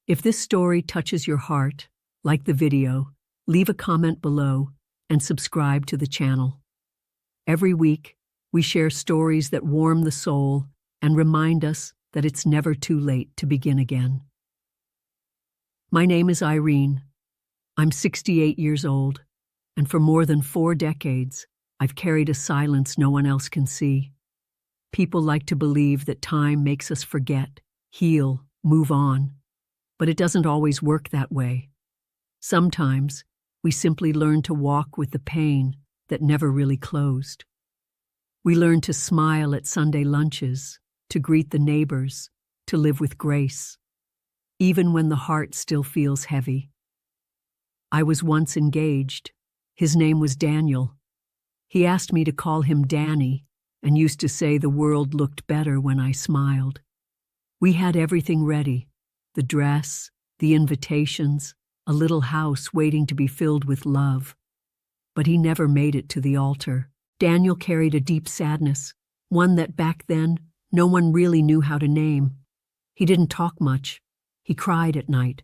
If this story touches your heart, like the video, leave a comment below, and subscribe to the channel. Every week, we share stories that warm the soul and remind us that it's never too late to begin again. My name is Irene. I'm 68 years old, and for more than 4 decades, I've carried a silence no one else can see. People like to believe that time makes us forget, heal, move on, but it doesn't always work that way. Sometimes, we simply learn to walk with the pain that never really closed. We learn to smile at Sunday lunches, to greet the neighbors, to live with grace, even when the heart still feels heavy. I was once engaged. His name was Daniel. He asked me to call him Danny and used to say the world looked better when I smiled. We had everything ready, the dress, the invitations, a little house waiting to be filled with love. But he never made it to the altar. Daniel carried a deep sadness, one that back then no one really knew how to name. He didn't talk much. He cried at night.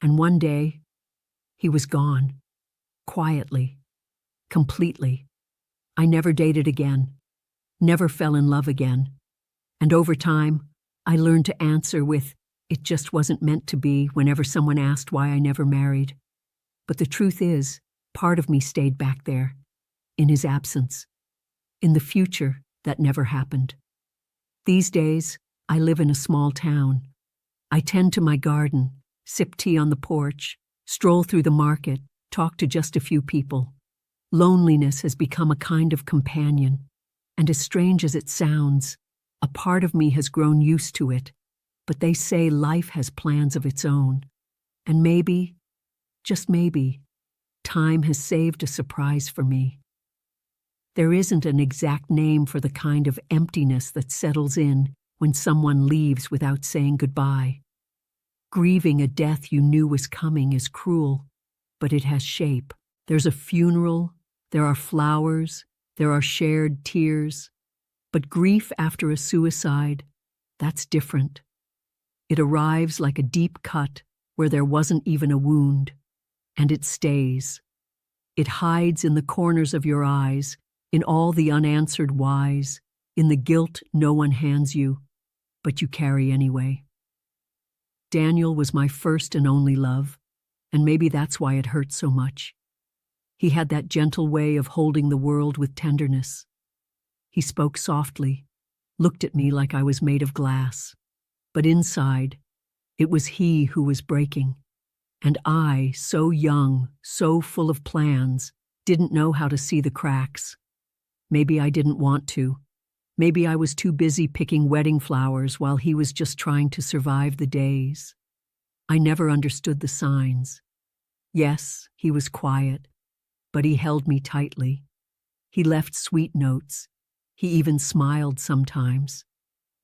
And one day, he was gone. Quietly. Completely. I never dated again. Never fell in love again. And over time, I learned to answer with, "It just wasn't meant to be," whenever someone asked why I never married. But the truth is, part of me stayed back there, in his absence. In the future, that never happened. These days, I live in a small town. I tend to my garden, sip tea on the porch, stroll through the market, talk to just a few people. Loneliness has become a kind of companion, and as strange as it sounds, a part of me has grown used to it. But they say life has plans of its own, and maybe, just maybe, time has saved a surprise for me. There isn't an exact name for the kind of emptiness that settles in when someone leaves without saying goodbye. Grieving a death you knew was coming is cruel, but it has shape. There's a funeral, there are flowers, there are shared tears. But grief after a suicide, that's different. It arrives like a deep cut where there wasn't even a wound, and it stays. It hides in the corners of your eyes, in all the unanswered whys, in the guilt no one hands you, but you carry anyway. Daniel was my first and only love, and maybe that's why it hurt so much. He had that gentle way of holding the world with tenderness. He spoke softly, looked at me like I was made of glass. But inside, it was he who was breaking. And I, so young, so full of plans, didn't know how to see the cracks. Maybe I didn't want to. Maybe I was too busy picking wedding flowers while he was just trying to survive the days. I never understood the signs. Yes, he was quiet, but he held me tightly. He left sweet notes. He even smiled sometimes.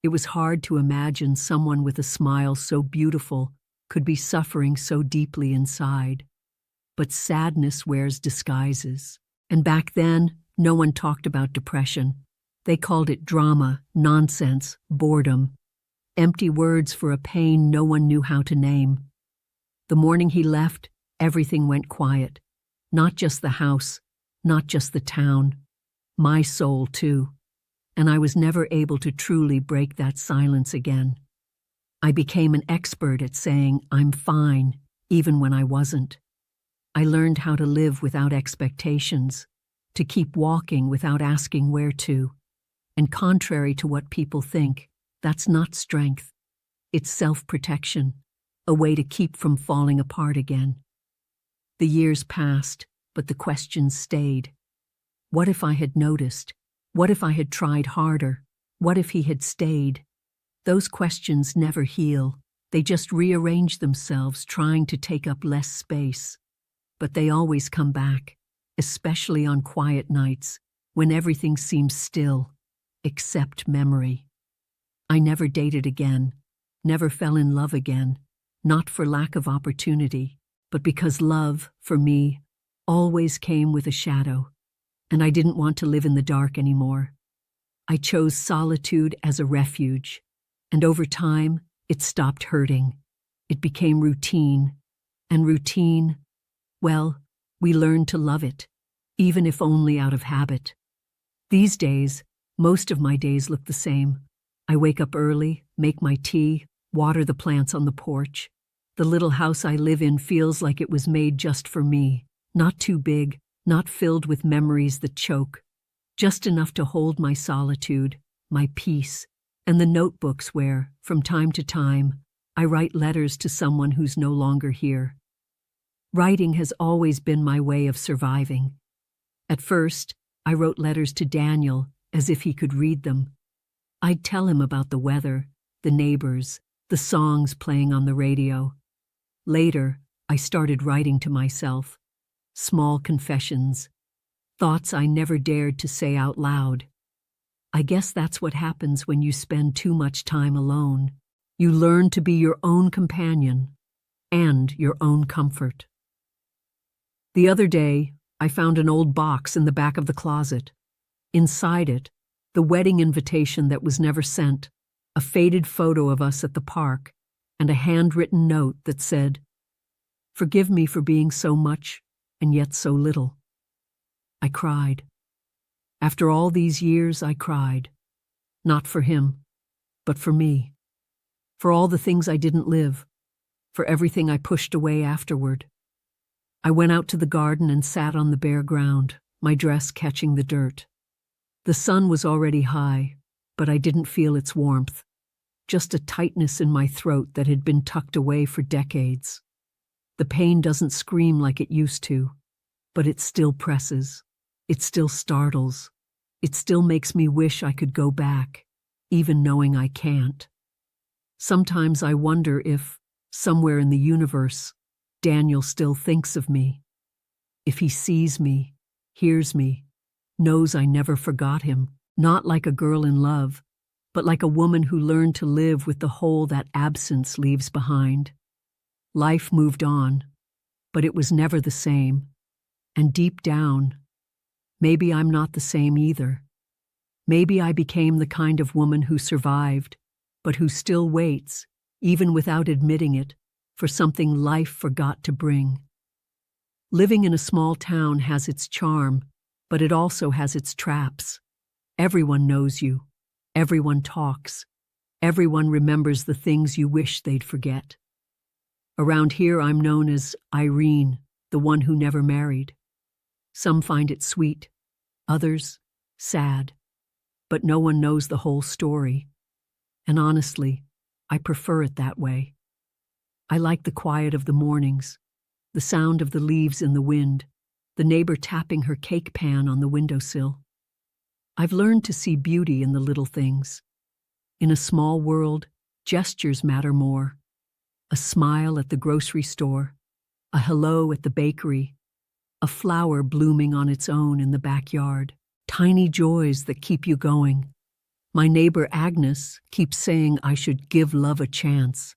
It was hard to imagine someone with a smile so beautiful could be suffering so deeply inside. But sadness wears disguises. And back then, no one talked about depression. They called it drama, nonsense, boredom. Empty words for a pain no one knew how to name. The morning he left, everything went quiet. Not just the house, not just the town. My soul, too. And I was never able to truly break that silence again. I became an expert at saying, "I'm fine," even when I wasn't. I learned how to live without expectations, to keep walking without asking where to. And contrary to what people think, that's not strength. It's self-protection, a way to keep from falling apart again. The years passed, but the questions stayed. What if I had noticed? What if I had tried harder? What if he had stayed? Those questions never heal. They just rearrange themselves, trying to take up less space. But they always come back, especially on quiet nights, when everything seems still, except memory. I never dated again, never fell in love again, not for lack of opportunity, but because love, for me, always came with a shadow, and I didn't want to live in the dark anymore. I chose solitude as a refuge, and over time, it stopped hurting. it became routine. And routine, well, we learned to love it, even if only out of habit. These days, most of my days look the same. I wake up early, make my tea, water the plants on the porch. The little house I live in feels like it was made just for me, not too big, not filled with memories that choke, just enough to hold my solitude, my peace, and the notebooks where, from time to time, I write letters to someone who's no longer here. Writing has always been my way of surviving. At first, I wrote letters to Daniel as if he could read them. I'd tell him about the weather, the neighbors, the songs playing on the radio. Later, I started writing to myself. Small confessions, thoughts I never dared to say out loud. I guess that's what happens when you spend too much time alone. You learn to be your own companion and your own comfort. The other day, I found an old box in the back of the closet. Inside it, the wedding invitation that was never sent, a faded photo of us at the park, and a handwritten note that said, "Forgive me for being so much and yet so little." I cried. After all these years, I cried. Not for him, but for me. For all the things I didn't live, for everything I pushed away afterward. I went out to the garden and sat on the bare ground, my dress catching the dirt. The sun was already high, but I didn't feel its warmth, just a tightness in my throat that had been tucked away for decades. The pain doesn't scream like it used to, but it still presses. It still startles. It still makes me wish I could go back, even knowing I can't. Sometimes I wonder if, somewhere in the universe, Daniel still thinks of me. If he sees me, hears me, knows I never forgot him, not like a girl in love, but like a woman who learned to live with the hole that absence leaves behind. Life moved on, but it was never the same. And deep down, maybe I'm not the same either. Maybe I became the kind of woman who survived, but who still waits, even without admitting it, for something life forgot to bring. Living in a small town has its charm, but it also has its traps. Everyone knows you. Everyone talks. Everyone remembers the things you wish they'd forget. Around here, I'm known as Irene, the one who never married. Some find it sweet, others sad, but no one knows the whole story. And honestly, I prefer it that way. I like the quiet of the mornings, the sound of the leaves in the wind, the neighbor tapping her cake pan on the windowsill. I've learned to see beauty in the little things. In a small world, gestures matter more. A smile at the grocery store, a hello at the bakery, a flower blooming on its own in the backyard. Tiny joys that keep you going. My neighbor Agnes keeps saying I should give love a chance.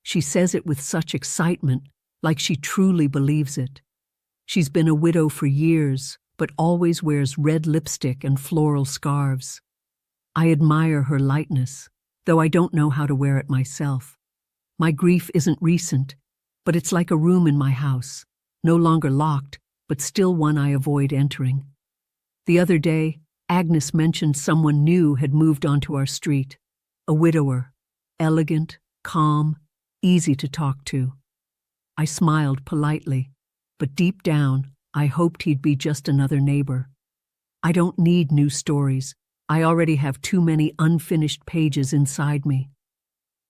She says it with such excitement, like she truly believes it. She's been a widow for years, but always wears red lipstick and floral scarves. I admire her lightness, though I don't know how to wear it myself. My grief isn't recent, but it's like a room in my house, no longer locked, but still one I avoid entering. The other day, Agnes mentioned someone new had moved onto our street, a widower, elegant, calm, easy to talk to. I smiled politely, but deep down, I hoped he'd be just another neighbor. I don't need new stories. I already have too many unfinished pages inside me.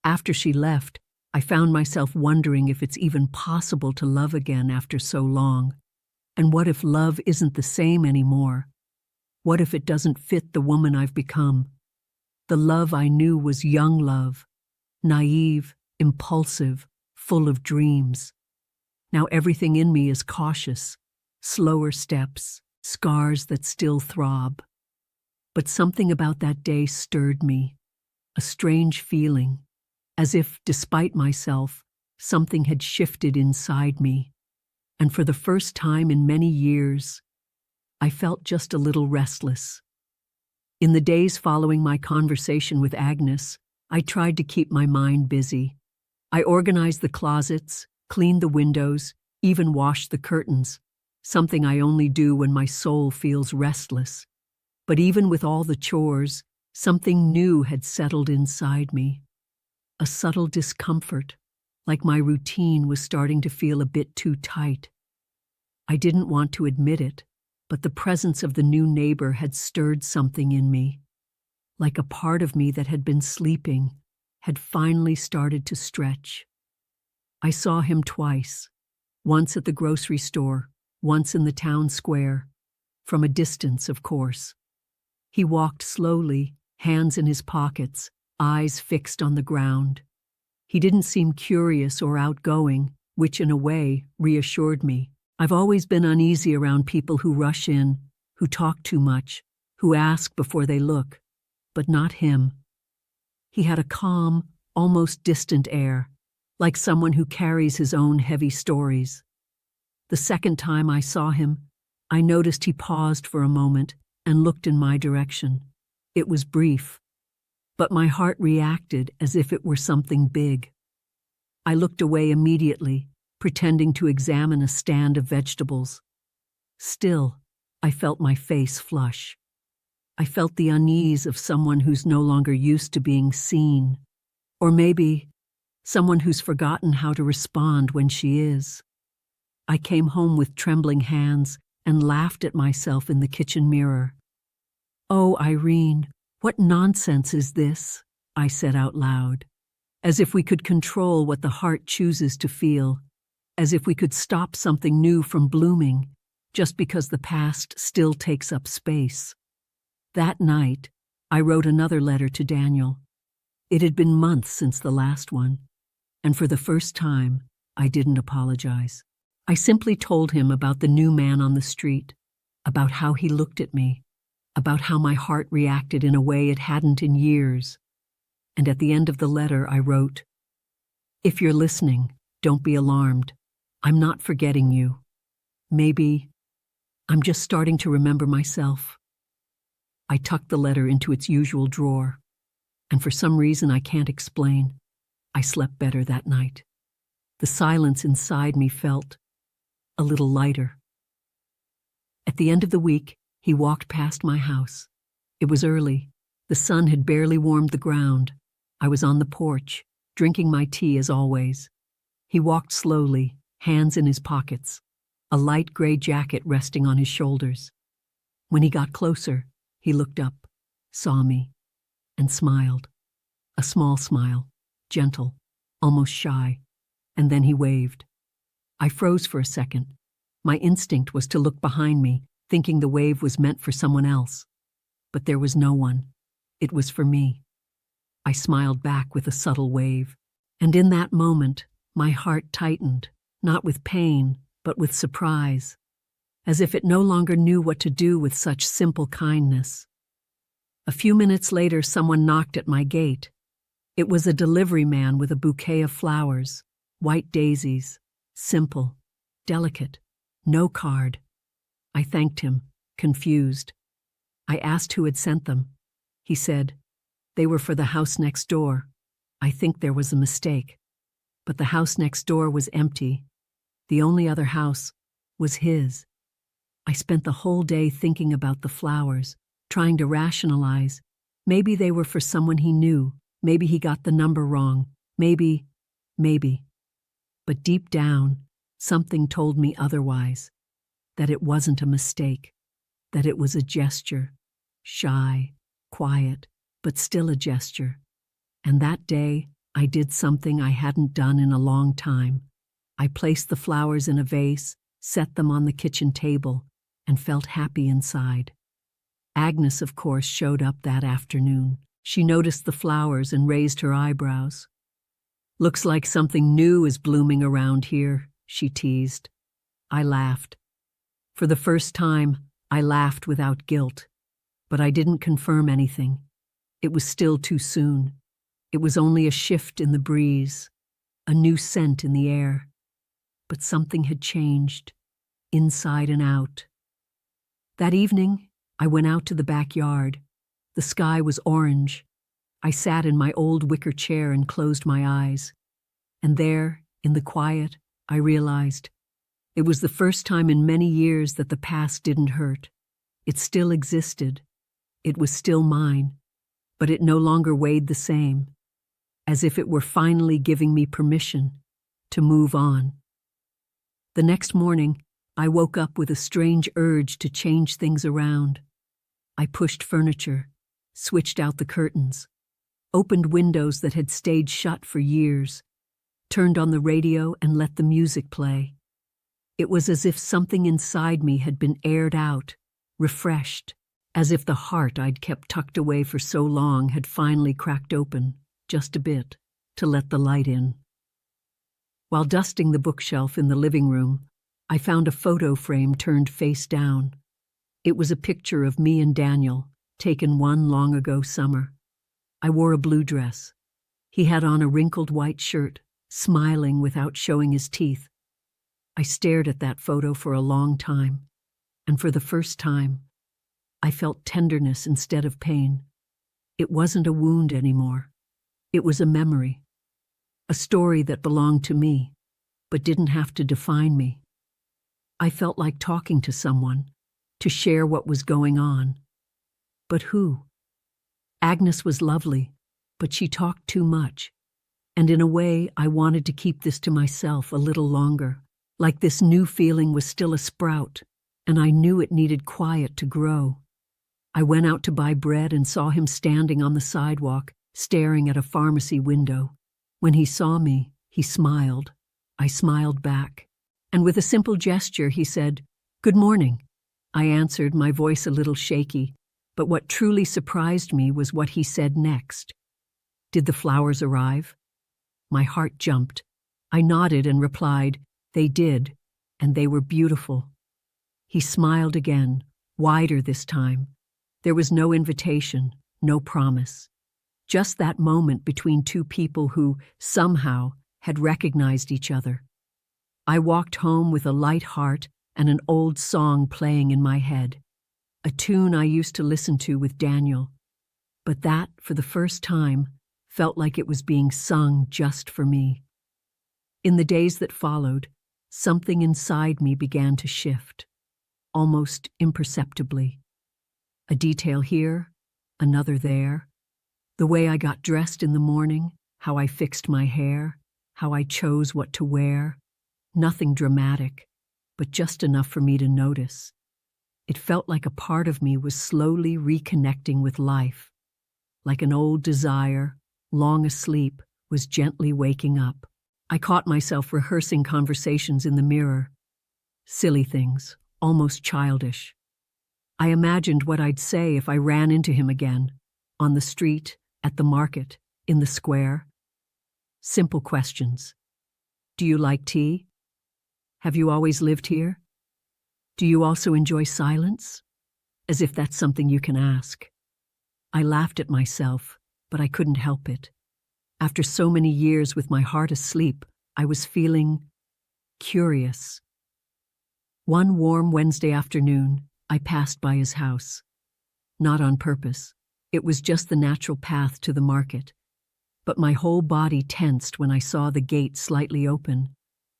After she left, I found myself wondering if it's even possible to love again after so long. And what if love isn't the same anymore? What if it doesn't fit the woman I've become? The love I knew was young love, naive, impulsive, full of dreams. Now everything in me is cautious, slower steps, scars that still throb. But something about that day stirred me, a strange feeling, as if, despite myself, something had shifted inside me. And for the first time in many years, I felt just a little restless. In the days following my conversation with Agnes, I tried to keep my mind busy. I organized the closets, cleaned the windows, even washed the curtains, something I only do when my soul feels restless. But even with all the chores, something new had settled inside me. A subtle discomfort, like my routine was starting to feel a bit too tight. I didn't want to admit it, but the presence of the new neighbor had stirred something in me. Like a part of me that had been sleeping, had finally started to stretch. I saw him twice, once at the grocery store, once in the town square, from a distance, of course. He walked slowly, hands in his pockets, eyes fixed on the ground. He didn't seem curious or outgoing, which in a way reassured me. I've always been uneasy around people who rush in, who talk too much, who ask before they look, but not him. He had a calm, almost distant air, like someone who carries his own heavy stories. The second time I saw him, I noticed he paused for a moment and looked in my direction. It was brief, but my heart reacted as if it were something big. I looked away immediately, pretending to examine a stand of vegetables. Still, I felt my face flush. I felt the unease of someone who's no longer used to being seen. Or maybe someone who's forgotten how to respond when she is. I came home with trembling hands and laughed at myself in the kitchen mirror. "Oh, Irene, what nonsense is this?" I said out loud. As if we could control what the heart chooses to feel. As if we could stop something new from blooming, just because the past still takes up space. That night, I wrote another letter to Daniel. It had been months since the last one, and for the first time, I didn't apologize. I simply told him about the new man on the street, about how he looked at me, about how my heart reacted in a way it hadn't in years. And at the end of the letter, I wrote, "If you're listening, don't be alarmed. I'm not forgetting you. Maybe I'm just starting to remember myself." I tucked the letter into its usual drawer, and for some reason I can't explain, I slept better that night. The silence inside me felt a little lighter. At the end of the week, he walked past my house. It was early. The sun had barely warmed the ground. I was on the porch, drinking my tea as always. He walked slowly, hands in his pockets, a light gray jacket resting on his shoulders. When he got closer, he looked up, saw me, and smiled. A small smile, gentle, almost shy, and then he waved. I froze for a second. My instinct was to look behind me, thinking the wave was meant for someone else. But there was no one. It was for me. I smiled back with a subtle wave, and in that moment, my heart tightened, not with pain, but with surprise, as if it no longer knew what to do with such simple kindness. A few minutes later, someone knocked at my gate. It was a delivery man with a bouquet of flowers, white daisies, simple, delicate, no card. I thanked him, confused. I asked who had sent them. He said, "They were for the house next door. I think there was a mistake." But the house next door was empty. The only other house was his. I spent the whole day thinking about the flowers, trying to rationalize. Maybe they were for someone he knew. Maybe he got the number wrong. Maybe. But deep down, something told me otherwise. That it wasn't a mistake. That it was a gesture. Shy, quiet, but still a gesture. And that day, I did something I hadn't done in a long time. I placed the flowers in a vase, set them on the kitchen table, and felt happy inside. Agnes, of course, showed up that afternoon. She noticed the flowers and raised her eyebrows. "Looks like something new is blooming around here," she teased. I laughed. For the first time, I laughed without guilt. But I didn't confirm anything. It was still too soon. It was only a shift in the breeze, a new scent in the air. But something had changed, inside and out. That evening, I went out to the backyard. The sky was orange. I sat in my old wicker chair and closed my eyes. And there, in the quiet, I realized it was the first time in many years that the past didn't hurt. It still existed. It was still mine, but it no longer weighed the same, as if it were finally giving me permission to move on. The next morning, I woke up with a strange urge to change things around. I pushed furniture, switched out the curtains, opened windows that had stayed shut for years, turned on the radio and let the music play. It was as if something inside me had been aired out, refreshed, as if the heart I'd kept tucked away for so long had finally cracked open, just a bit, to let the light in. While dusting the bookshelf in the living room, I found a photo frame turned face down. It was a picture of me and Daniel, taken one long ago summer. I wore a blue dress. He had on a wrinkled white shirt, smiling without showing his teeth. I stared at that photo for a long time, and for the first time, I felt tenderness instead of pain. It wasn't a wound anymore. It was a memory, a story that belonged to me, but didn't have to define me. I felt like talking to someone, to share what was going on. But who? Agnes was lovely, but she talked too much. And in a way, I wanted to keep this to myself a little longer, like this new feeling was still a sprout, and I knew it needed quiet to grow. I went out to buy bread and saw him standing on the sidewalk, staring at a pharmacy window. When he saw me, he smiled. I smiled back. And with a simple gesture, he said, "Good morning." I answered, my voice a little shaky, but what truly surprised me was what he said next. "Did the flowers arrive?" My heart jumped. I nodded and replied, "They did, and they were beautiful." He smiled again, wider this time. There was no invitation, no promise. Just that moment between two people who, somehow, had recognized each other. I walked home with a light heart and an old song playing in my head, a tune I used to listen to with Daniel. But that, for the first time, felt like it was being sung just for me. In the days that followed, something inside me began to shift, almost imperceptibly. A detail here, another there. The way I got dressed in the morning, how I fixed my hair, how I chose what to wear. Nothing dramatic, but just enough for me to notice. It felt like a part of me was slowly reconnecting with life, like an old desire, long asleep, was gently waking up. I caught myself rehearsing conversations in the mirror. Silly things, almost childish. I imagined what I'd say if I ran into him again, on the street, at the market, in the square. Simple questions. Do you like tea? Have you always lived here? Do you also enjoy silence? As if that's something you can ask. I laughed at myself, but I couldn't help it. After so many years with my heart asleep, I was feeling curious. One warm Wednesday afternoon, I passed by his house. Not on purpose. It was just the natural path to the market. But my whole body tensed when I saw the gate slightly open,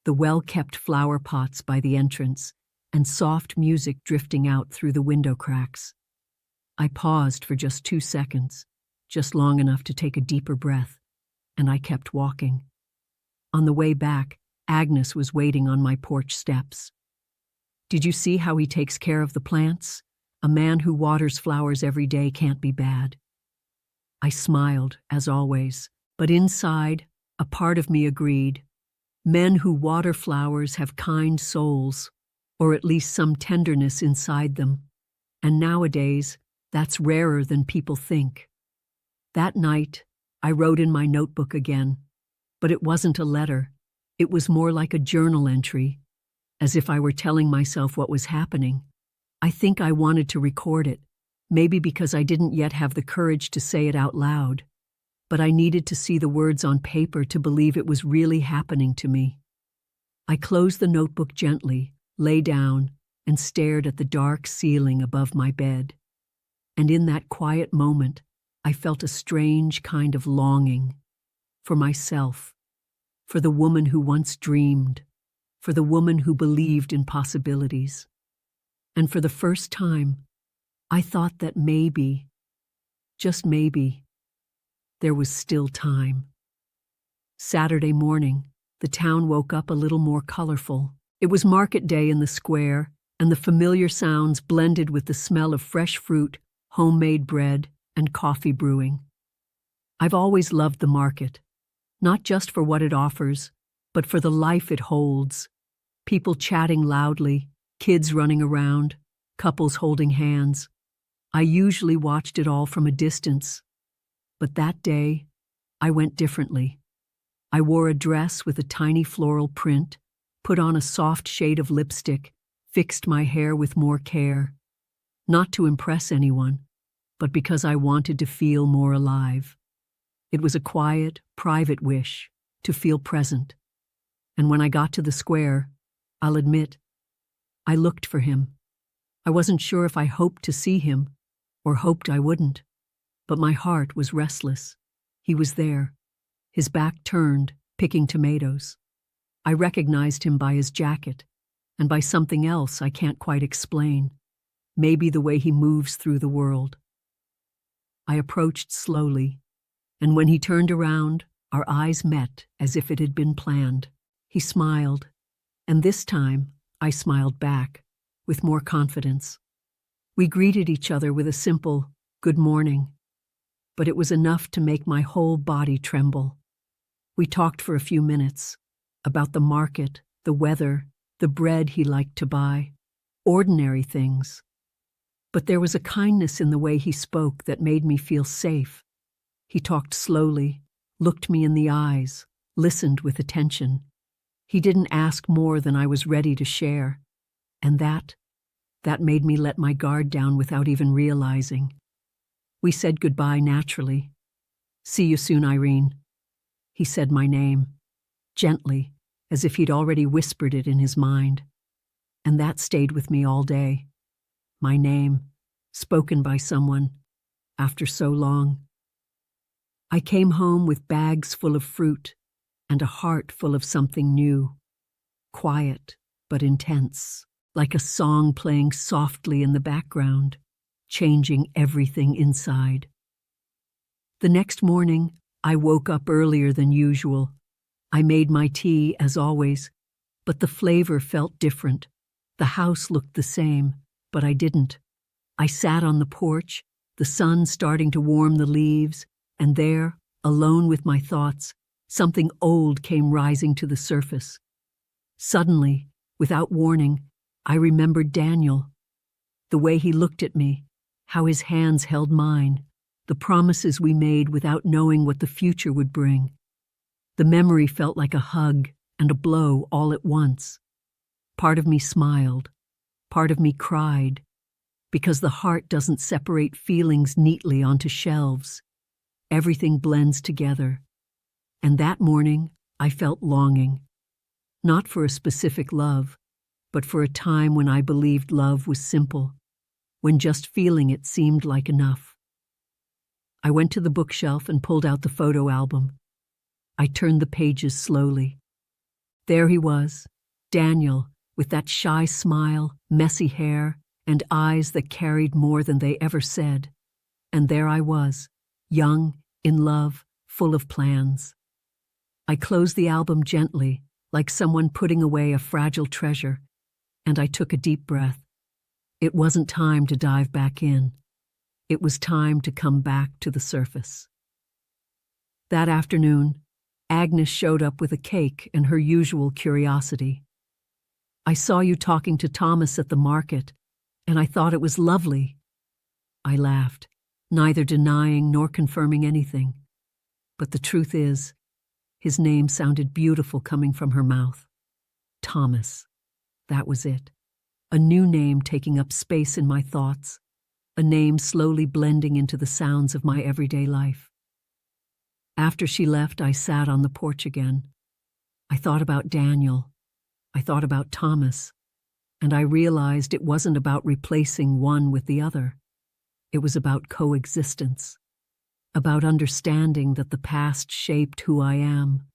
the well-kept flower pots by the entrance, and soft music drifting out through the window cracks. I paused for just 2 seconds, just long enough to take a deeper breath, and I kept walking. On the way back, Agnes was waiting on my porch steps. "Did you see how he takes care of the plants? A man who waters flowers every day can't be bad." I smiled, as always, but inside, a part of me agreed. Men who water flowers have kind souls, or at least some tenderness inside them. And nowadays, that's rarer than people think. That night, I wrote in my notebook again, but it wasn't a letter. It was more like a journal entry, as if I were telling myself what was happening. I think I wanted to record it, maybe because I didn't yet have the courage to say it out loud. But I needed to see the words on paper to believe it was really happening to me. I closed the notebook gently, lay down, and stared at the dark ceiling above my bed. And in that quiet moment, I felt a strange kind of longing for myself, for the woman who once dreamed, for the woman who believed in possibilities. And for the first time, I thought that maybe, just maybe, there was still time. Saturday morning, the town woke up a little more colorful. It was market day in the square, and the familiar sounds blended with the smell of fresh fruit, homemade bread, and coffee brewing. I've always loved the market, not just for what it offers, but for the life it holds. People chatting loudly, kids running around, couples holding hands. I usually watched it all from a distance, but that day, I went differently. I wore a dress with a tiny floral print, put on a soft shade of lipstick, fixed my hair with more care. Not to impress anyone, but because I wanted to feel more alive. It was a quiet, private wish, to feel present. And when I got to the square, I'll admit, I looked for him. I wasn't sure if I hoped to see him, or hoped I wouldn't, but my heart was restless. He was there, his back turned, picking tomatoes. I recognized him by his jacket, and by something else I can't quite explain. Maybe the way he moves through the world. I approached slowly, and when he turned around, our eyes met as if it had been planned. He smiled, and this time I smiled back, with more confidence. We greeted each other with a simple, "Good morning," but it was enough to make my whole body tremble. We talked for a few minutes, about the market, the weather, the bread he liked to buy, ordinary things. But there was a kindness in the way he spoke that made me feel safe. He talked slowly, looked me in the eyes, listened with attention. He didn't ask more than I was ready to share, and that made me let my guard down without even realizing. We said goodbye naturally. "See you soon, Irene." He said my name, gently, as if he'd already whispered it in his mind. And that stayed with me all day. My name, spoken by someone, after so long. I came home with bags full of fruit and a heart full of something new. Quiet, but intense, like a song playing softly in the background, changing everything inside. The next morning, I woke up earlier than usual. I made my tea, as always, but the flavor felt different. The house looked the same, but I didn't. I sat on the porch, the sun starting to warm the leaves, and there, alone with my thoughts, something old came rising to the surface. Suddenly, without warning, I remembered Daniel. The way he looked at me, how his hands held mine, the promises we made without knowing what the future would bring. The memory felt like a hug and a blow all at once. Part of me smiled, part of me cried, because the heart doesn't separate feelings neatly onto shelves. Everything blends together. And that morning, I felt longing. Not for a specific love, but for a time when I believed love was simple, when just feeling it seemed like enough. I went to the bookshelf and pulled out the photo album. I turned the pages slowly. There he was, Daniel, with that shy smile, messy hair, and eyes that carried more than they ever said. And there I was, young, in love, full of plans. I closed the album gently, like someone putting away a fragile treasure, and I took a deep breath. It wasn't time to dive back in. It was time to come back to the surface. That afternoon, Agnes showed up with a cake and her usual curiosity. "I saw you talking to Thomas at the market, and I thought it was lovely." I laughed, neither denying nor confirming anything. But the truth is, his name sounded beautiful coming from her mouth. Thomas. That was it. A new name taking up space in my thoughts. A name slowly blending into the sounds of my everyday life. After she left, I sat on the porch again. I thought about Daniel. I thought about Thomas. And I realized it wasn't about replacing one with the other. It was about coexistence. About understanding that the past shaped who I am,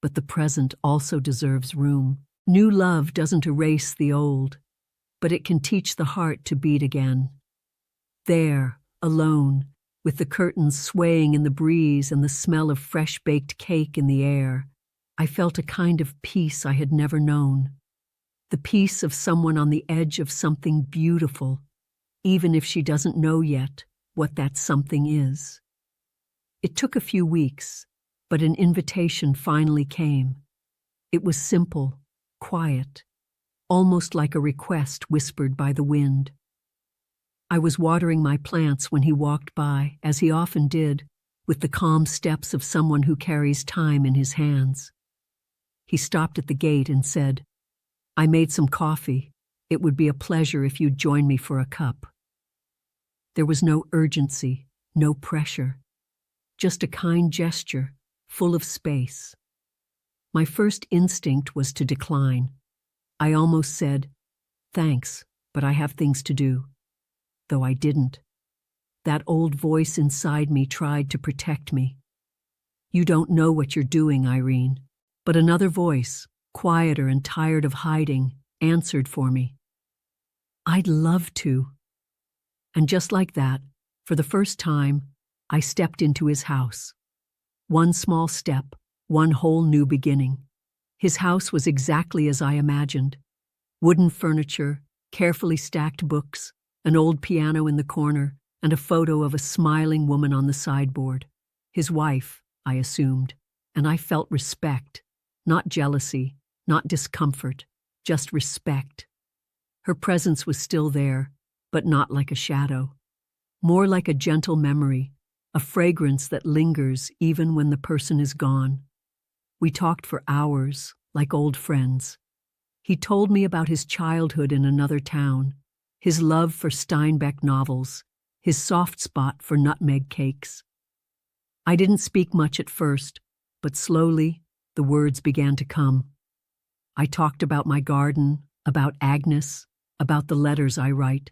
but the present also deserves room. New love doesn't erase the old, but it can teach the heart to beat again. There, alone, with the curtains swaying in the breeze and the smell of fresh-baked cake in the air, I felt a kind of peace I had never known. The peace of someone on the edge of something beautiful, even if she doesn't know yet what that something is. It took a few weeks, but an invitation finally came. It was simple, quiet, almost like a request whispered by the wind. I was watering my plants when he walked by, as he often did, with the calm steps of someone who carries time in his hands. He stopped at the gate and said, "I made some coffee. It would be a pleasure if you'd join me for a cup." There was no urgency, no pressure, just a kind gesture, full of space. My first instinct was to decline. I almost said, "Thanks, but I have things to do." Though I didn't. That old voice inside me tried to protect me. "You don't know what you're doing, Irene." But another voice, quieter and tired of hiding, answered for me. "I'd love to." And just like that, for the first time, I stepped into his house. One small step, one whole new beginning. His house was exactly as I imagined. Wooden furniture, carefully stacked books, an old piano in the corner, and a photo of a smiling woman on the sideboard. His wife, I assumed, and I felt respect, not jealousy, not discomfort, just respect. Her presence was still there, but not like a shadow. More like a gentle memory, a fragrance that lingers even when the person is gone. We talked for hours, like old friends. He told me about his childhood in another town, his love for Steinbeck novels, his soft spot for nutmeg cakes. I didn't speak much at first, but slowly the words began to come. I talked about my garden, about Agnes, about the letters I write.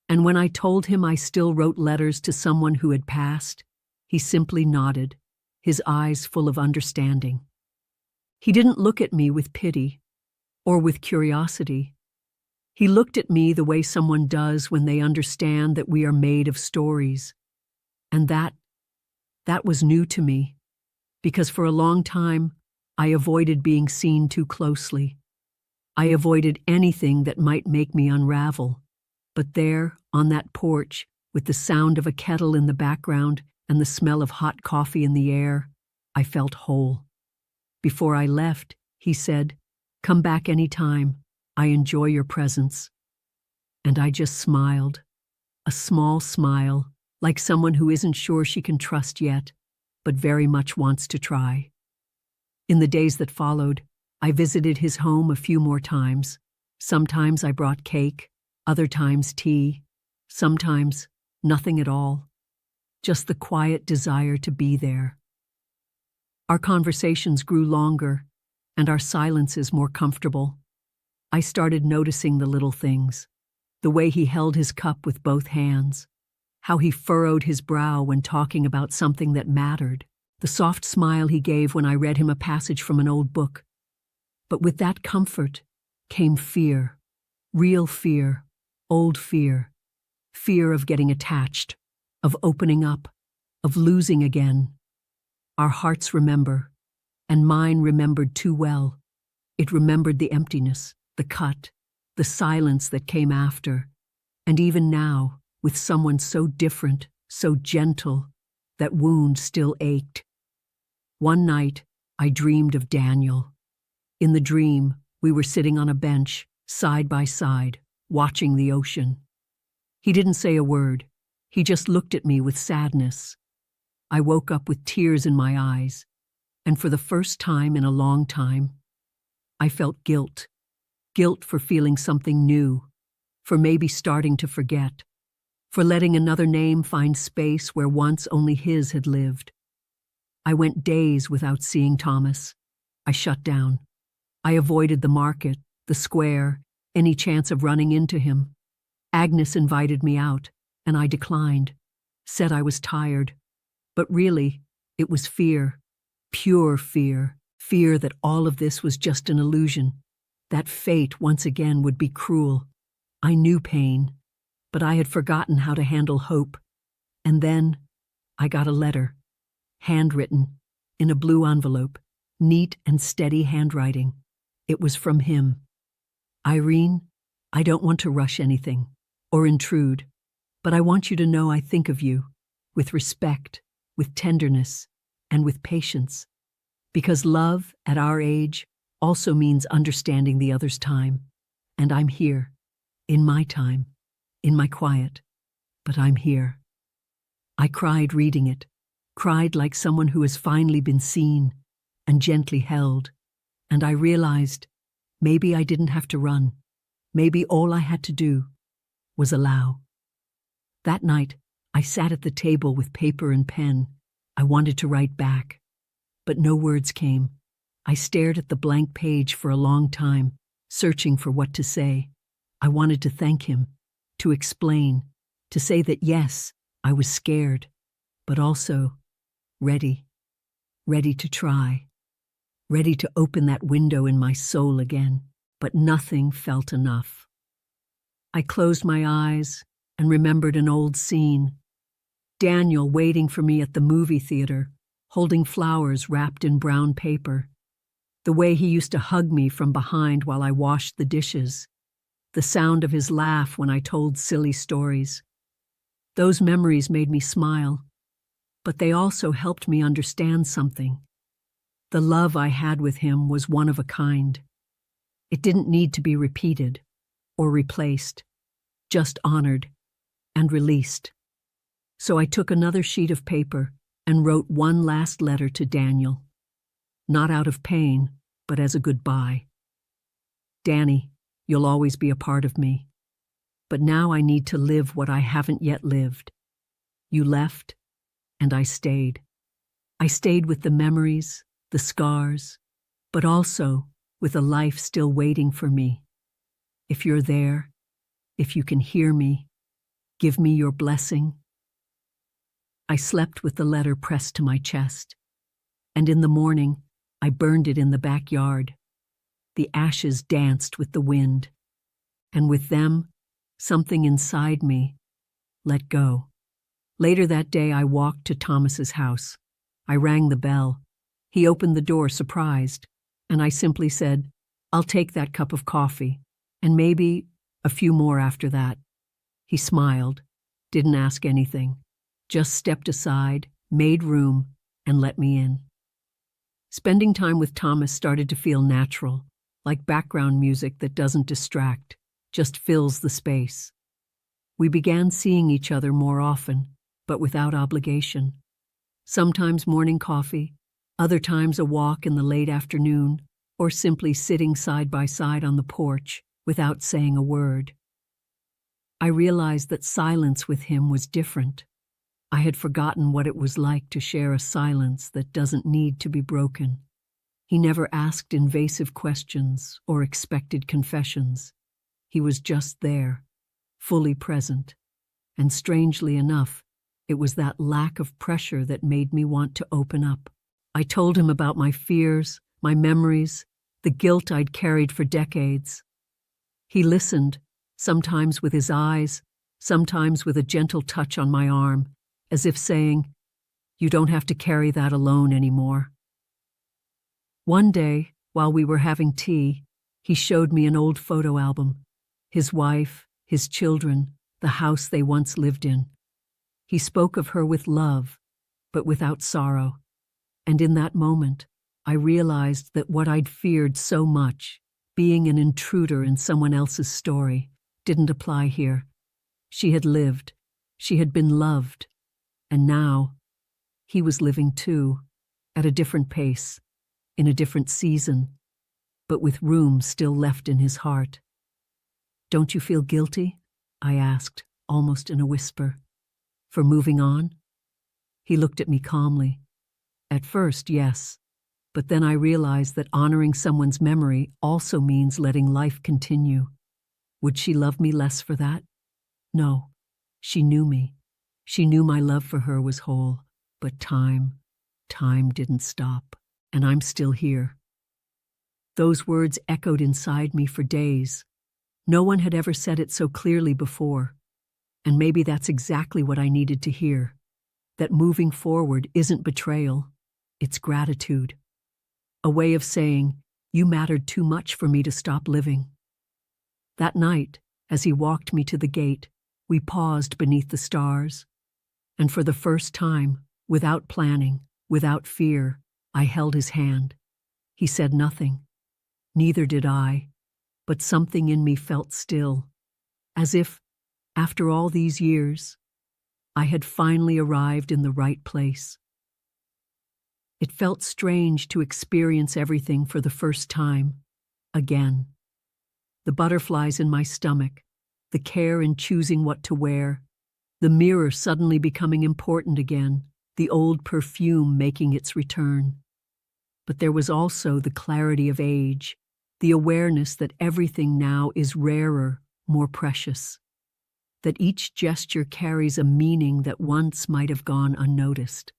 And when I told him I still wrote letters to someone who had passed, he simply nodded, his eyes full of understanding. He didn't look at me with pity or with curiosity. He looked at me the way someone does when they understand that we are made of stories. And that was new to me, because for a long time, I avoided being seen too closely. I avoided anything that might make me unravel. But there, on that porch, with the sound of a kettle in the background and the smell of hot coffee in the air, I felt whole. Before I left, he said, "Come back any time. I enjoy your presence." And I just smiled, a small smile, like someone who isn't sure she can trust yet, but very much wants to try. In the days that followed, I visited his home a few more times. Sometimes I brought cake, other times tea, sometimes nothing at all, just the quiet desire to be there. Our conversations grew longer, and our silences more comfortable. I started noticing the little things, the way he held his cup with both hands, how he furrowed his brow when talking about something that mattered, the soft smile he gave when I read him a passage from an old book. But with that comfort came fear, real fear, old fear, fear of getting attached, of opening up, of losing again. Our hearts remember, and mine remembered too well. It remembered the emptiness, the cut, the silence that came after, and even now, with someone so different, so gentle, that wound still ached. One night, I dreamed of Daniel. In the dream, we were sitting on a bench, side by side, watching the ocean. He didn't say a word. He just looked at me with sadness. I woke up with tears in my eyes, and for the first time in a long time, I felt guilt. Guilt for feeling something new, for maybe starting to forget, for letting another name find space where once only his had lived. I went days without seeing Thomas. I shut down. I avoided the market, the square, any chance of running into him. Agnes invited me out, and I declined, said I was tired. But really, it was fear, pure fear, fear that all of this was just an illusion, that fate once again would be cruel. I knew pain, but I had forgotten how to handle hope. And then I got a letter, handwritten, in a blue envelope, neat and steady handwriting. It was from him. Irene, I don't want to rush anything or intrude, but I want you to know I think of you with respect, with tenderness, and with patience. Because love, at our age, also means understanding the other's time. And I'm here, in my time, in my quiet, but I'm here. I cried reading it, cried like someone who has finally been seen and gently held, and I realized maybe I didn't have to run. Maybe all I had to do was allow. That night, I sat at the table with paper and pen. I wanted to write back, but no words came. I stared at the blank page for a long time, searching for what to say. I wanted to thank him, to explain, to say that yes, I was scared, but also ready to try, ready to open that window in my soul again, but nothing felt enough. I closed my eyes and remembered an old scene. Daniel waiting for me at the movie theater, holding flowers wrapped in brown paper. The way he used to hug me from behind while I washed the dishes. The sound of his laugh when I told silly stories. Those memories made me smile, but they also helped me understand something. The love I had with him was one of a kind. It didn't need to be repeated or replaced, just honored and released. So I took another sheet of paper and wrote one last letter to Daniel. Not out of pain, but as a goodbye. Danny, you'll always be a part of me. But now I need to live what I haven't yet lived. You left, and I stayed. I stayed with the memories, the scars, but also with a life still waiting for me. If you're there, if you can hear me, give me your blessing. I slept with the letter pressed to my chest, and in the morning, I burned it in the backyard. The ashes danced with the wind, and with them, something inside me let go. Later that day, I walked to Thomas's house. I rang the bell. He opened the door, surprised, and I simply said, "I'll take that cup of coffee, and maybe a few more after that." He smiled, didn't ask anything, just stepped aside, made room, and let me in. Spending time with Thomas started to feel natural, like background music that doesn't distract, just fills the space. We began seeing each other more often, but without obligation. Sometimes morning coffee, other times a walk in the late afternoon, or simply sitting side by side on the porch without saying a word. I realized that silence with him was different. I had forgotten what it was like to share a silence that doesn't need to be broken. He never asked invasive questions or expected confessions. He was just there, fully present. And strangely enough, it was that lack of pressure that made me want to open up. I told him about my fears, my memories, the guilt I'd carried for decades. He listened, sometimes with his eyes, sometimes with a gentle touch on my arm, as if saying, "You don't have to carry that alone anymore." One day, while we were having tea, he showed me an old photo album, his wife, his children, the house they once lived in. He spoke of her with love, but without sorrow. And in that moment, I realized that what I'd feared so much, being an intruder in someone else's story, didn't apply here. She had lived, she had been loved, and now he was living too, at a different pace, in a different season, but with room still left in his heart. "Don't you feel guilty?" I asked, almost in a whisper. "For moving on?" He looked at me calmly. At first, yes, but then I realized that honoring someone's memory also means letting life continue. Would she love me less for that? No, she knew me. She knew my love for her was whole, but time didn't stop. and I'm still here." Those words echoed inside me for days. No one had ever said it so clearly before, and maybe that's exactly what I needed to hear. That moving forward isn't betrayal, it's gratitude. A way of saying, "You mattered too much for me to stop living." That night, as he walked me to the gate, we paused beneath the stars, and for the first time, without planning, without fear, I held his hand. He said nothing. Neither did I, but something in me felt still, as if, after all these years, I had finally arrived in the right place. It felt strange to experience everything for the first time, again. The butterflies in my stomach, the care in choosing what to wear, the mirror suddenly becoming important again, the old perfume making its return. But there was also the clarity of age, the awareness that everything now is rarer, more precious, that each gesture carries a meaning that once might have gone unnoticed.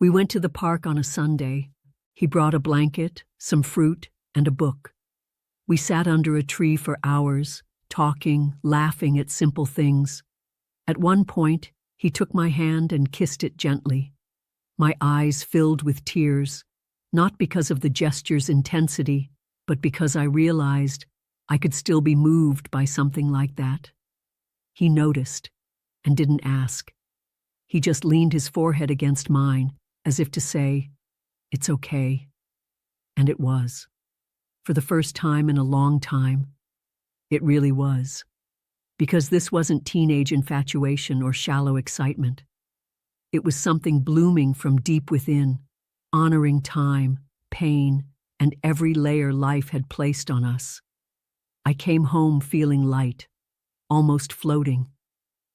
We went to the park on a Sunday. He brought a blanket, some fruit, and a book. We sat under a tree for hours, talking, laughing at simple things. At one point, he took my hand and kissed it gently. My eyes filled with tears, not because of the gesture's intensity, but because I realized I could still be moved by something like that. He noticed and didn't ask. He just leaned his forehead against mine, as if to say, "It's okay." And it was. For the first time in a long time, it really was. Because this wasn't teenage infatuation or shallow excitement. It was something blooming from deep within, honoring time, pain, and every layer life had placed on us. I came home feeling light, almost floating.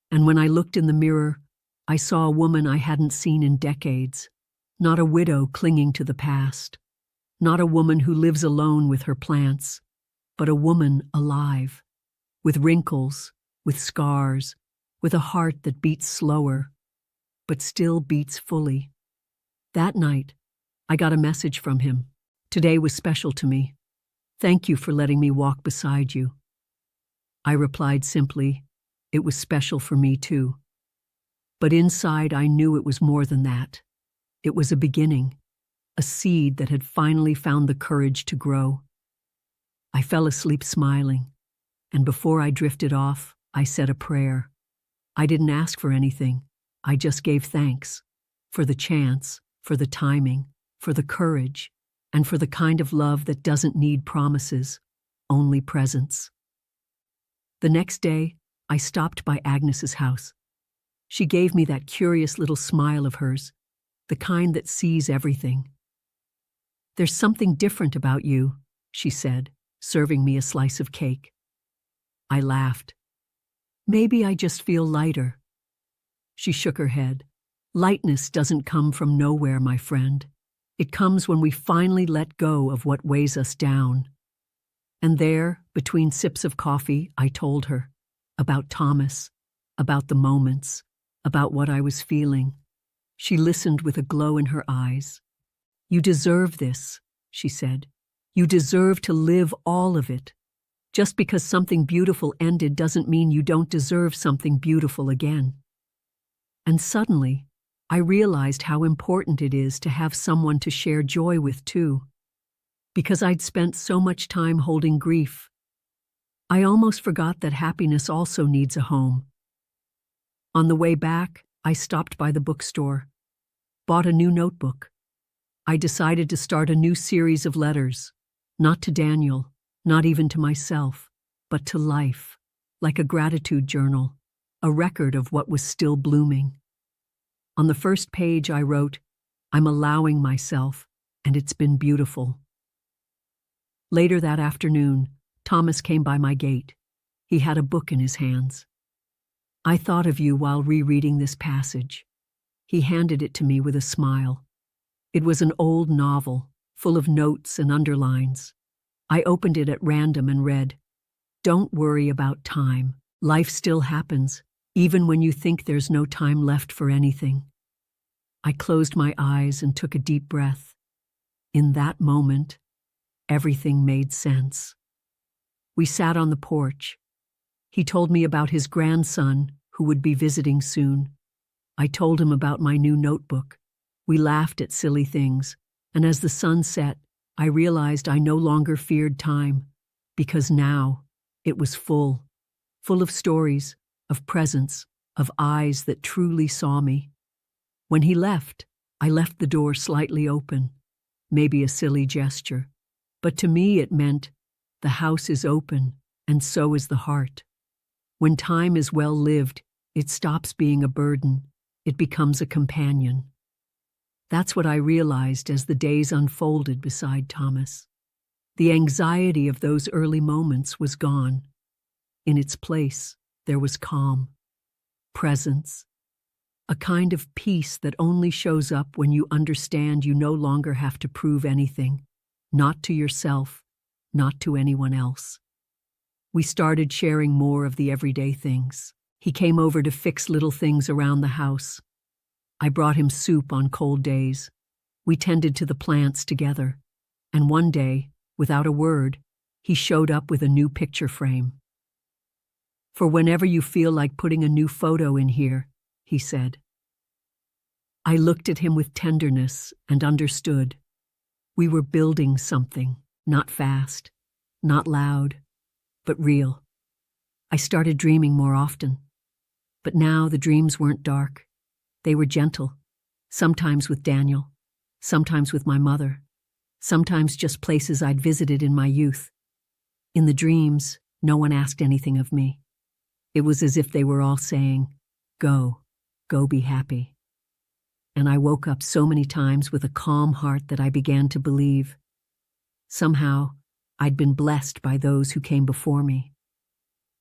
And when I looked in the mirror, I saw a woman I hadn't seen in decades. Not a widow clinging to the past. Not a woman who lives alone with her plants, but a woman alive, with wrinkles, with scars, with a heart that beats slower, but still beats fully. That night, I got a message from him. "Today was special to me. Thank you for letting me walk beside you." I replied simply, "It was special for me too." But inside I knew it was more than that. It was a beginning, a seed that had finally found the courage to grow. I fell asleep smiling, and before I drifted off, I said a prayer. I didn't ask for anything. I just gave thanks for the chance, for the timing, for the courage, and for the kind of love that doesn't need promises, only presence. The next day, I stopped by Agnes's house. She gave me that curious little smile of hers, the kind that sees everything. "There's something different about you," she said, serving me a slice of cake. I laughed. "Maybe I just feel lighter." She shook her head. "Lightness doesn't come from nowhere, my friend. It comes when we finally let go of what weighs us down." And there, between sips of coffee, I told her about Thomas, about the moments, about what I was feeling. She listened with a glow in her eyes. "You deserve this," she said. "You deserve to live all of it. Just because something beautiful ended doesn't mean you don't deserve something beautiful again." And suddenly, I realized how important it is to have someone to share joy with too. Because I'd spent so much time holding grief, I almost forgot that happiness also needs a home. On the way back, I stopped by the bookstore, bought a new notebook. I decided to start a new series of letters, not to Daniel, not even to myself, but to life, like a gratitude journal, a record of what was still blooming. On the first page I wrote, "I'm allowing myself, and it's been beautiful." Later that afternoon, Thomas came by my gate. He had a book in his hands. "I thought of you while rereading this passage." He handed it to me with a smile. It was an old novel, full of notes and underlines. I opened it at random and read, "Don't worry about time. Life still happens, even when you think there's no time left for anything." I closed my eyes and took a deep breath. In that moment, everything made sense. We sat on the porch. He told me about his grandson, who would be visiting soon. I told him about my new notebook. We laughed at silly things, and as the sun set, I realized I no longer feared time, because now it was full of stories, of presents, of eyes that truly saw me. When he left, I left the door slightly open, maybe a silly gesture, but to me it meant the house is open, and so is the heart. When time is well lived, it stops being a burden, it becomes a companion. That's what I realized as the days unfolded beside Thomas. The anxiety of those early moments was gone. In its place, there was calm, presence, a kind of peace that only shows up when you understand you no longer have to prove anything, not to yourself, not to anyone else. We started sharing more of the everyday things. He came over to fix little things around the house. I brought him soup on cold days. We tended to the plants together. And one day, without a word, he showed up with a new picture frame. "For whenever you feel like putting a new photo in here," he said. I looked at him with tenderness and understood. We were building something, not fast, not loud, but real. I started dreaming more often. But now the dreams weren't dark. They were gentle, sometimes with Daniel, sometimes with my mother, sometimes just places I'd visited in my youth. In the dreams, no one asked anything of me. It was as if they were all saying, "Go, go be happy." And I woke up so many times with a calm heart that I began to believe. Somehow, I'd been blessed by those who came before me.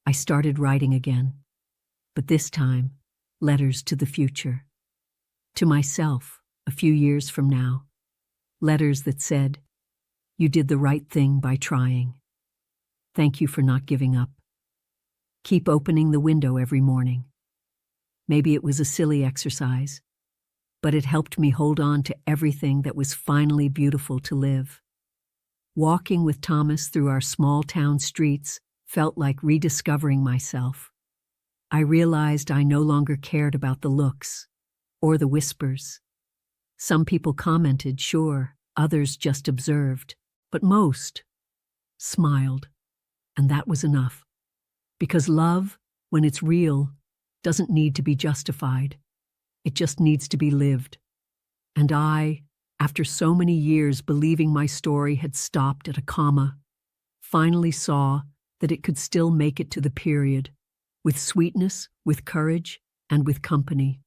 I started writing again, but this time, letters to the future. To myself, a few years from now. Letters that said, "You did the right thing by trying. Thank you for not giving up. Keep opening the window every morning." Maybe it was a silly exercise, but it helped me hold on to everything that was finally beautiful to live. Walking with Thomas through our small town streets felt like rediscovering myself. I realized I no longer cared about the looks or the whispers. Some people commented, sure, others just observed, but most smiled, and that was enough. Because love, when it's real, doesn't need to be justified. It just needs to be lived. And I, after so many years believing my story had stopped at a comma, finally saw that it could still make it to the period, with sweetness, with courage, and with company.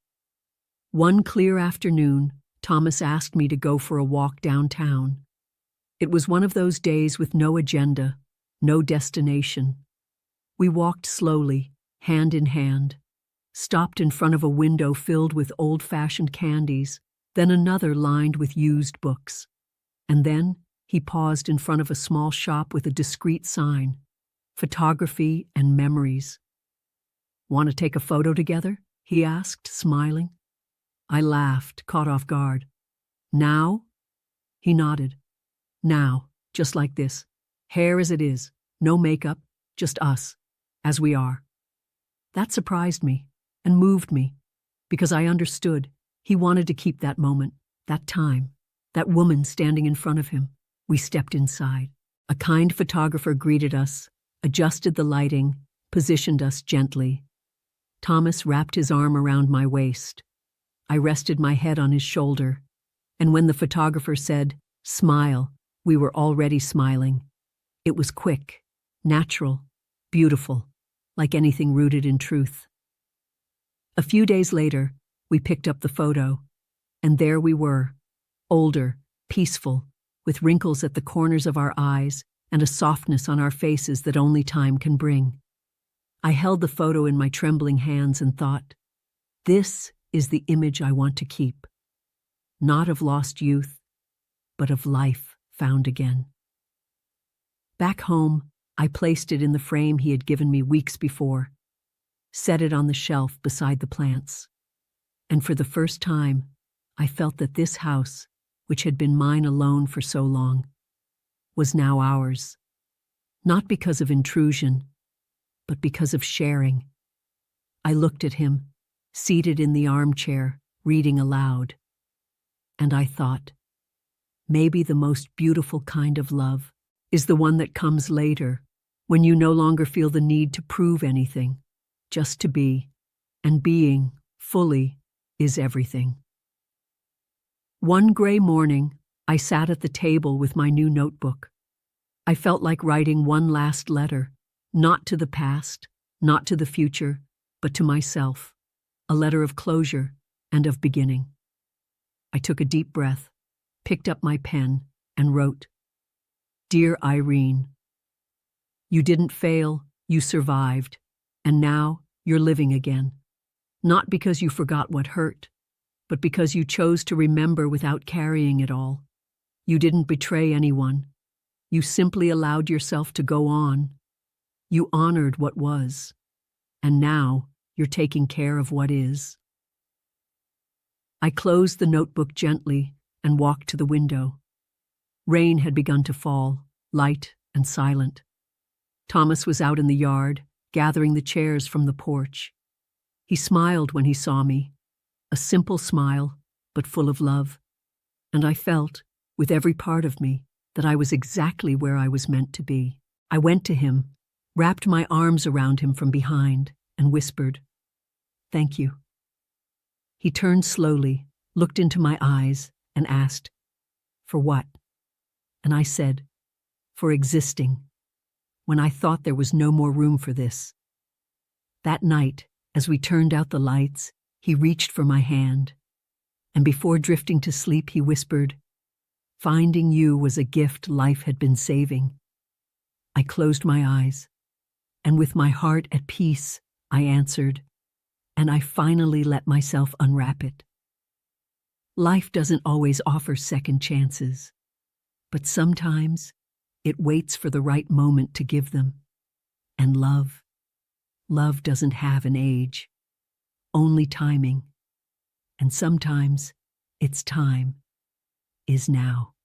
One clear afternoon, Thomas asked me to go for a walk downtown. It was one of those days with no agenda, no destination. We walked slowly, hand in hand, stopped in front of a window filled with old-fashioned candies, then another lined with used books. And then he paused in front of a small shop with a discreet sign, "Photography and Memories." "Want to take a photo together?" he asked, smiling. I laughed, caught off guard. "Now?" He nodded. "Now, just like this. Hair as it is, no makeup, just us, as we are." That surprised me and moved me, because I understood he wanted to keep that moment, that time, that woman standing in front of him. We stepped inside. A kind photographer greeted us, adjusted the lighting, positioned us gently. Thomas wrapped his arm around my waist. I rested my head on his shoulder, and when the photographer said, "Smile," we were already smiling. It was quick, natural, beautiful, like anything rooted in truth. A few days later, we picked up the photo, and there we were, older, peaceful, with wrinkles at the corners of our eyes and a softness on our faces that only time can bring. I held the photo in my trembling hands and thought, this is the image I want to keep. Not of lost youth, but of life found again. Back home, I placed it in the frame he had given me weeks before, set it on the shelf beside the plants. And for the first time, I felt that this house which had been mine alone for so long, was now ours, not because of intrusion, but because of sharing. I looked at him, seated in the armchair, reading aloud, and I thought, maybe the most beautiful kind of love is the one that comes later, when you no longer feel the need to prove anything, just to be, and being, fully, is everything. One gray morning, I sat at the table with my new notebook. I felt like writing one last letter, not to the past, not to the future, but to myself, a letter of closure and of beginning. I took a deep breath, picked up my pen, and wrote, "Dear Irene, you didn't fail, you survived, and now you're living again. Not because you forgot what hurt, but because you chose to remember without carrying it all. You didn't betray anyone. You simply allowed yourself to go on. You honored what was, and now you're taking care of what is." I closed the notebook gently and walked to the window. Rain had begun to fall, light and silent. Thomas was out in the yard, gathering the chairs from the porch. He smiled when he saw me, a simple smile, but full of love, and I felt, with every part of me, that I was exactly where I was meant to be. I went to him, wrapped my arms around him from behind, and whispered, "Thank you." He turned slowly, looked into my eyes, and asked, "For what?" And I said, "For existing, when I thought there was no more room for this." That night, as we turned out the lights, he reached for my hand, and before drifting to sleep he whispered, "Finding you was a gift life had been saving." I closed my eyes, and with my heart at peace, I answered, and I finally let myself unwrap it. Life doesn't always offer second chances, but sometimes it waits for the right moment to give them. And love doesn't have an age, only timing. And sometimes its time is now.